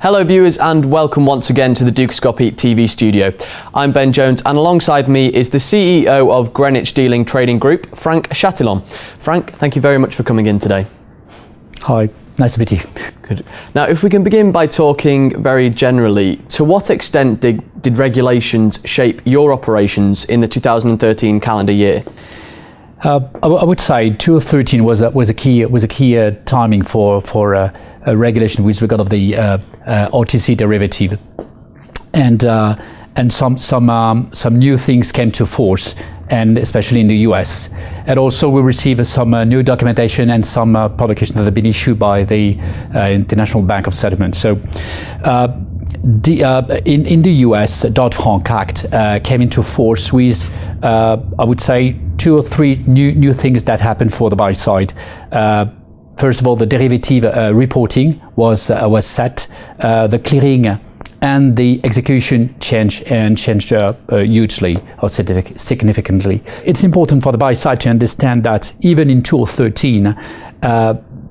Hello viewers and welcome once again to the Dukascopy TV studio. I'm Ben Jones and alongside me is the CEO of Greenwich Dealing Trading Group, Frank Chatillon. Frank, thank you very much for coming in today. Hi, nice to meet you. Good. Now if we can begin by talking very generally, to what extent did regulations shape your operations in the 2013 calendar year? I would say 2013 was a key timing for a regulation with regard of the OTC derivative, and some new things came to force, and especially in the US. And also we received some new documentation and some publications that have been issued by the International Bank of Settlement. So in the US, Dodd-Frank Act came into force with, I would say, 2 or 3 new things that happened for the buy side. First of all, the derivative reporting was set, the clearing and the execution changed hugely or significantly. It's important for the buy side to understand that even in 2013,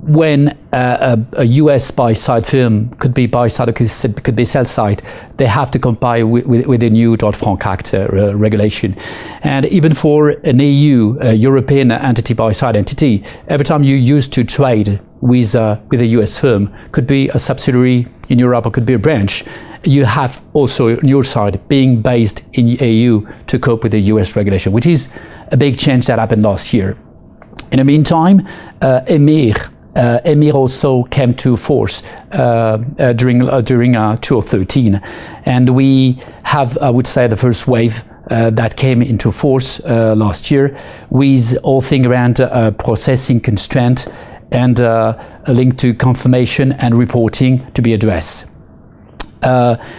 when a US buy side firm could be buy side or could be sell side, they have to comply with the new Dodd-Frank Act regulation. And even for an EU, European entity, buy side entity, every time you used to trade with a US firm, could be a subsidiary in Europe or could be a branch, you have also on your side being based in EU to cope with the US regulation, which is a big change that happened last year. In the meantime, EMIR also came to force during 2013, and we have, I would say, the first wave that came into force last year, with all things around processing constraint and a link to confirmation and reporting to be addressed.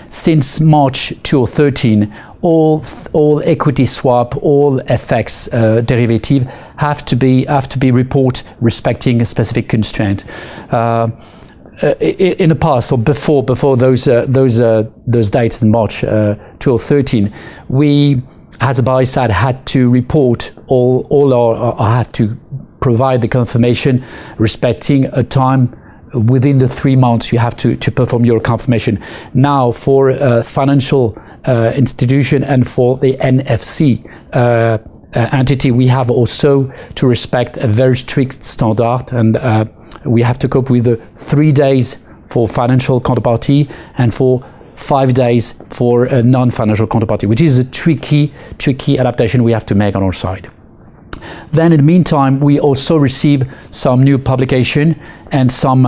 Since March 2013, all equity swap, all FX derivative have to be report respecting a specific constraint. In the past, or before those dates in March 2013, we as a buy side had to report had to provide the confirmation respecting a time within the 3 months you have to perform your confirmation. Now for financial institution and for the NFC entity, we have also to respect a very strict standard, and we have to cope with 3 days for financial counterparty and for 5 days for a non-financial counterparty, which is a tricky adaptation we have to make on our side. Then in the meantime, we also receive some new publication and some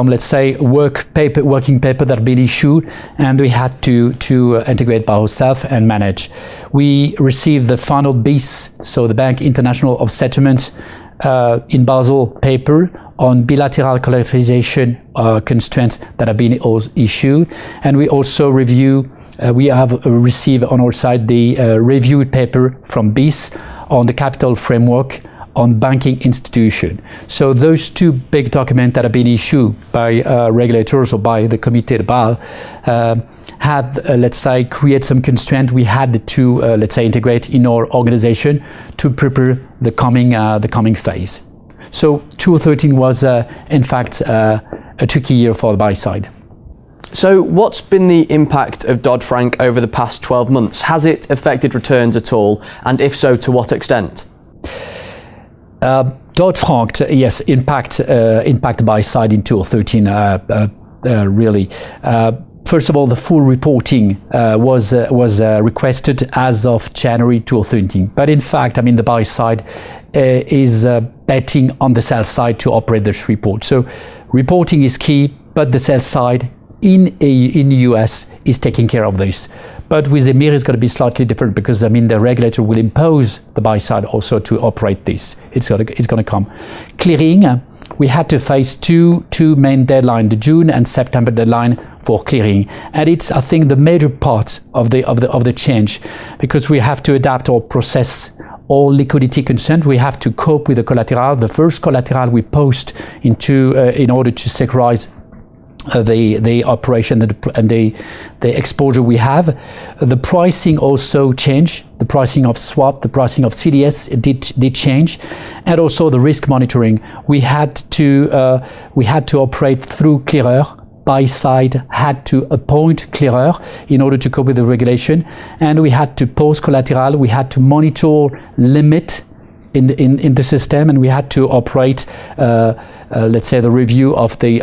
let's say working paper that have been issued, and we had to integrate by ourselves and manage. We received the final BIS, so the Bank International of Settlement in Basel paper on bilateral collateralization constraints that have been issued, and we also we have received on our side the reviewed paper from BIS on the capital framework on banking institution. So those 2 big documents that have been issued by regulators or by the Comité de Bâle have, let's say, create some constraint we had to, let's say, integrate in our organization to prepare the coming phase. So 2013 was, in fact, a tricky year for the buy side. So what's been the impact of Dodd-Frank over the past 12 months? Has it affected returns at all? And if so, to what extent? Dodd-Frank, yes, impact buy side in 2013, really. First of all, the full reporting was requested as of January 2013. But in fact, I mean, the buy side is betting on the sell side to operate this report. So reporting is key, but the sell side in the US is taking care of this. But with EMIR, it's going to be slightly different, because I mean the regulator will impose the buy side also to operate this. It's going to come. Clearing, we had to face two main deadlines, the June and September deadline for clearing, and it's, I think, the major part of the change, because we have to adapt our process. All liquidity consent, we have to cope with the collateral. The first collateral we post in order to securize the operation and the exposure we have. The pricing also changed. The pricing of swap, the pricing of CDS did change, and also the risk monitoring. We had to operate through clearer buy side had to appoint clearer in order to cope with the regulation, and we had to post collateral, we had to monitor limit in the system, and we had to operate let's say the review of the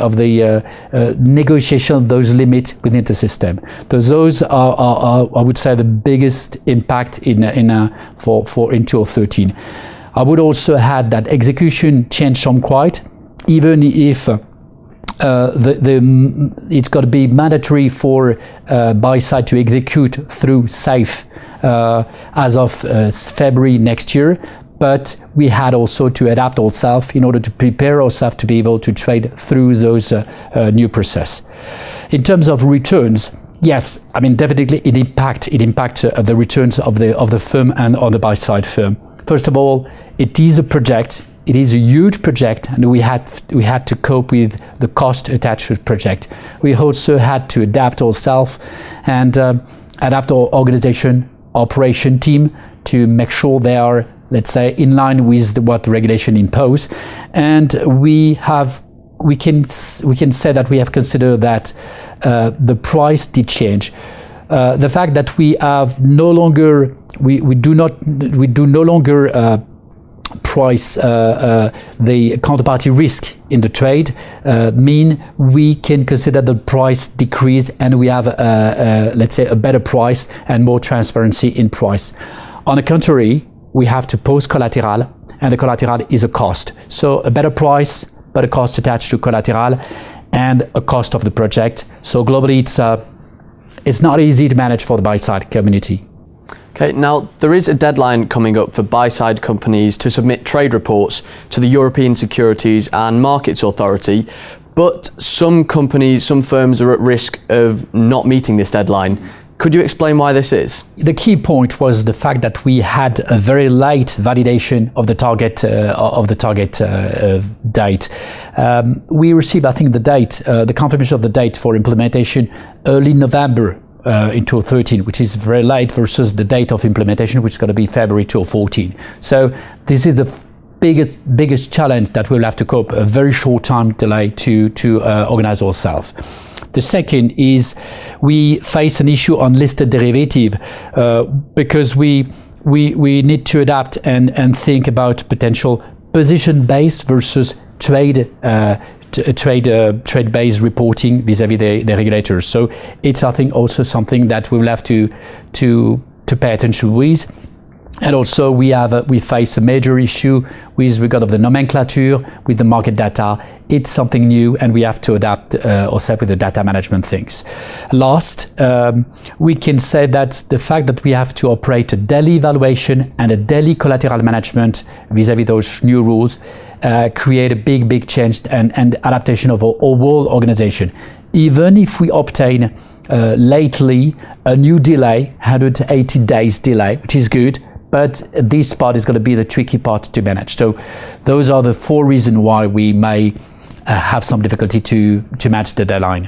negotiation of those limits within the system. Those are I would say the biggest impact in 2013. I would also add that execution changed somewhat, even if it's got to be mandatory for buy side to execute through SAFE as of February next year. But we had also to adapt ourselves in order to prepare ourselves to be able to trade through those new process. In terms of returns, yes, I mean definitely it impacts the returns of the firm and on the buy side firm. First of all, it is a project. It is a huge project, and we had to cope with the cost attached to the project. We also had to adapt ourselves and adapt our organization, operation team to make sure they are, let's say, in line with what the regulation impose. And we can say that we have considered that the price did change. The fact that we have no longer we do no longer price the counterparty risk in the trade mean we can consider the price decrease, and we have let's say a better price and more transparency in price. On the contrary, we have to post collateral, and the collateral is a cost. So a better price, but a cost attached to collateral and a cost of the project. So globally, it's not easy to manage for the buy-side community. Okay, now there is a deadline coming up for buy-side companies to submit trade reports to the European Securities and Markets Authority, but some firms are at risk of not meeting this deadline. Could you explain why this is? The key point was the fact that we had a very late validation of the target date. We received, I think, the confirmation of the date for implementation early November in 2013, which is very late versus the date of implementation, which is going to be February 2014. So this is the biggest challenge that we'll have to cope, a very short time delay to organize ourselves. The second is we face an issue on listed derivative because we need to adapt and think about potential position-based versus trade-based reporting vis-à-vis the regulators. So it's, I think, also something that we will have to pay attention with. And also we face a major issue with regard of the nomenclature with the market data. It's something new, and we have to adapt ourselves with the data management things. Last, we can say that the fact that we have to operate a daily evaluation and a daily collateral management vis-à-vis those new rules create a big change and adaptation of our whole organization. Even if we obtain lately a new delay, 180 days delay, which is good, but this part is going to be the tricky part to manage. So those are the 4 reasons why we may have some difficulty to match the deadline.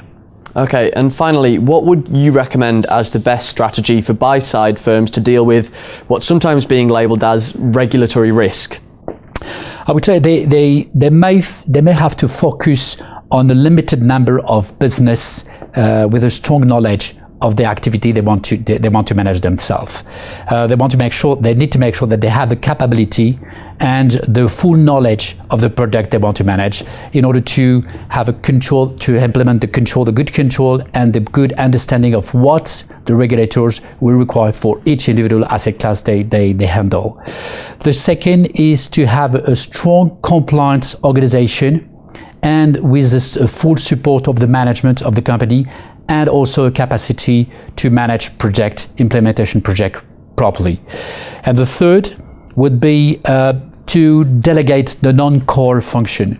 Okay, and finally, what would you recommend as the best strategy for buy-side firms to deal with what's sometimes being labelled as regulatory risk? I would say they may have to focus on a limited number of business with a strong knowledge of the activity they want to manage themselves. They need to make sure that they have the capability and the full knowledge of the product they want to manage in order to have a control, to implement the good control and the good understanding of what the regulators will require for each individual asset class they handle. The second is to have a strong compliance organization and with a full support of the management of the company, and also a capacity to manage implementation project properly. And the third would be to delegate the non-core function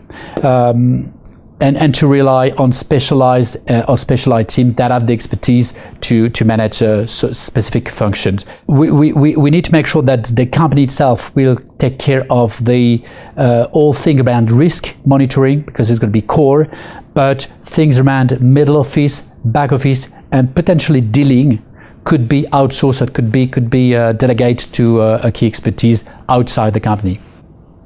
and to rely on specialized teams that have the expertise to manage specific functions. We need to make sure that the company itself will take care of the all thing around risk monitoring, because it's going to be core, but things around middle office, back office, and potentially dealing could be outsourced, or could be delegated to a key expertise outside the company.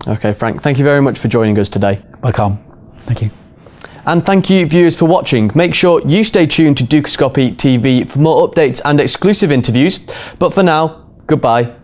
Okay, Frank, thank you very much for joining us today. Welcome. Thank you. And thank you viewers for watching. Make sure you stay tuned to Dukascopy TV for more updates and exclusive interviews. But for now, goodbye.